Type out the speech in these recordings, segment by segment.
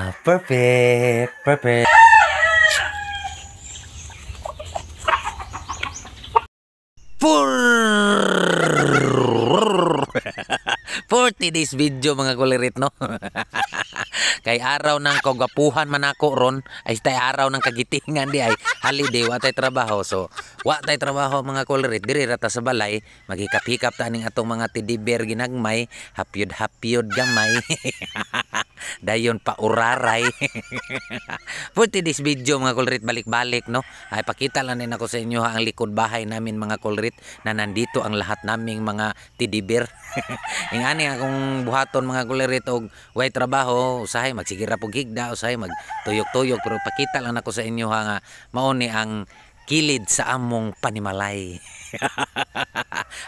Perfect, perfect. For 40 days video mga kulirit no. Kay araw ng kagapuhan man ako ron ay tay araw ng kagitingan di ay holiday wa tay trabaho, so wa tay trabaho mga kulirit diri rata sa balay magikap-hikap ta ning atong mga tidiber ginagmay hapyod gamay. Dayon pa uraray. 40 days video mga kulirit balik-balik no. Ay pakita lang din ako sa inyo ang likod bahay namin mga kulirit na nandito ang lahat naming mga tidiber. Ingani akong buhaton mga kulirit og way trabaho usahay magsigira pug higda usahay magtuyok-tuyok, pero pakita lang ako sa inyo nga mao ni ang kilid sa among panimalay.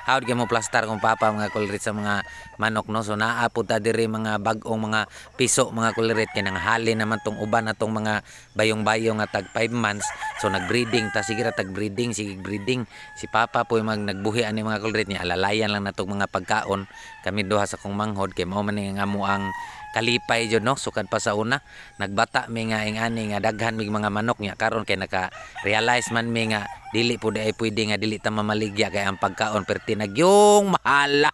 Hawd gyud mo plastar kung papa mga kulirit sa mga manok no. So naapod ta diri mga bag-ong mga piso mga kulirit kay nanghali naman tong uban natong mga bayong-bayong nga tag 5 months. So nagbreeding ta sige ra tag breeding sige breeding. Si papa po nagbuhi ani mga kulirit niya alalayan lang natong mga pagkaon. Kami duha sa kong manghod kay mao man nga amo ang kalipay jud no. Sukad pa sa una nagbata mi nga ingani nga daghan mig mga manok niya karon kay naka-realize man mi nga dili po di ay pwede nga dili ta mamaligya kay ang pagkaon perti nagyong mahal.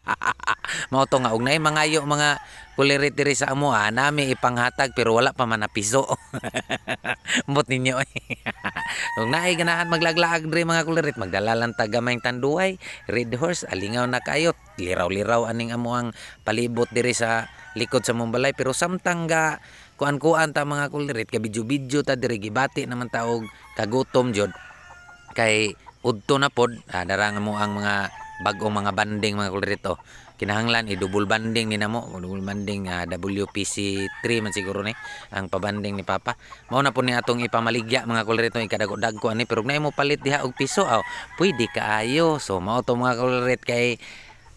Mao to nga og naay mangayo mga kulirit diri sa amo nami ipanghatag pero wala pa man na piso. Mbot ninyo eh. Kung naay ganahan maglaglaag diri mga kulirit magdala lang ta gamayng tanduay red horse alingaw na kayo liraw-liraw aning amo ang palibot diri sa likod sa mumbalay, pero samtang ga kuan-kuan ta mga kulirit kay bidyo-bidyo ta diri gibati naman ta og kagutom jud kay udto na pod darang mo ang mga bag-ong mga banding mga kulirit kinahanglan i-double banding ni namo double banding WPC 3 man siguro ni ang pabanding ni papa. Mao na po ni atong ipamaligya mga kulirit ikadago-dagko ani pero nay mo palit diha og piso pwede kaayo. So mao to mga kulirit kay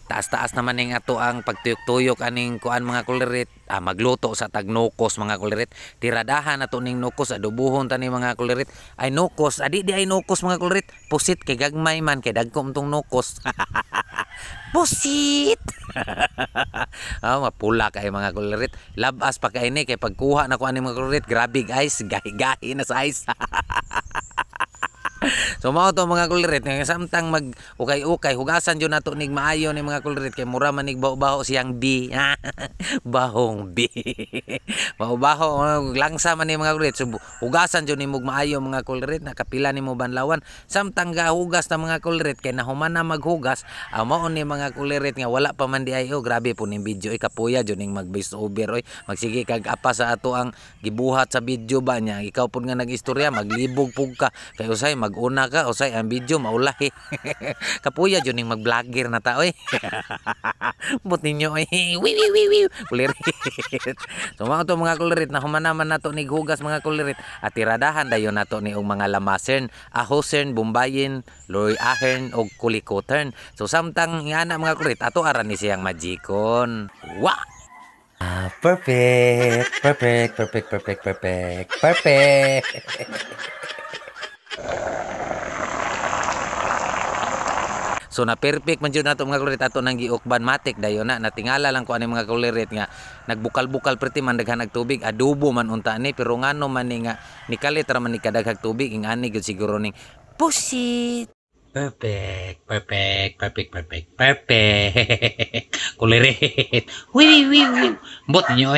taas-taas naman ning ato ang pagtuyok-tuyok aning kuan mga kulirit magluto sa tagnukos mga kulirit tiradahan ato ning nukos adubuhon tani mga kulirit ay nukos adi di ay nukos mga kulirit pusit kay gagmay man kay dagko tong nukos. Pusit. Mapula kay mga kulirit labas pa kay ni kay pagkuha na ko ani mga kulirit grabe guys gahi-gahi na sa ice. So mao to mga kulirit nga samtang mag ukay-ukay hugasan jud nato nig maayo ni mga kulirit kay mura man nig baho-baho siyang B. Bahong B. Baho-baho langsa man ni mga kulirit. So hugasan jud nimog maayo mga kulirit nakapila nimo banlawan samtang gahugas ta mga kulirit kay nahuman na maghugas mao ni mga kulirit nga wala pa man di ay grabe po ning video kapuya jud ning mag voice over magsige kag apa sa ato ang gibuhat sa video ba niya ikaw pud nga nagistorya maglibog pug ka kay usay mag-una ka usay ang video maulahi. Kapuya jud ning mag-vlogger na ta oy. Bot ninyo wi kulirit. So mao to mga kulirit na humanaman nato nig hugas mga kulirit at tiradahan dayon nato ni og mga lamasern ahosern bumbayin loy ahern og kulikotern. So samtang ngana mga kulirit ato aran ni siyang magikon. Perfect, perfect, perfect, perfect, perfect, perfect. So na perfect man jud nato mga kulirit ato nang giukban matik dayon na natingala lang ko ani mga kulirit nga nagbukal-bukal pretty man daghan nag tubig adobo man unta ni pero ngano man ni nga nikalit ra man ni kadaghag tubig ingani gud siguro ning pusit. Perfect, perfect, perfect, perfect, perfect. Kulirit. Wi. Bot nyo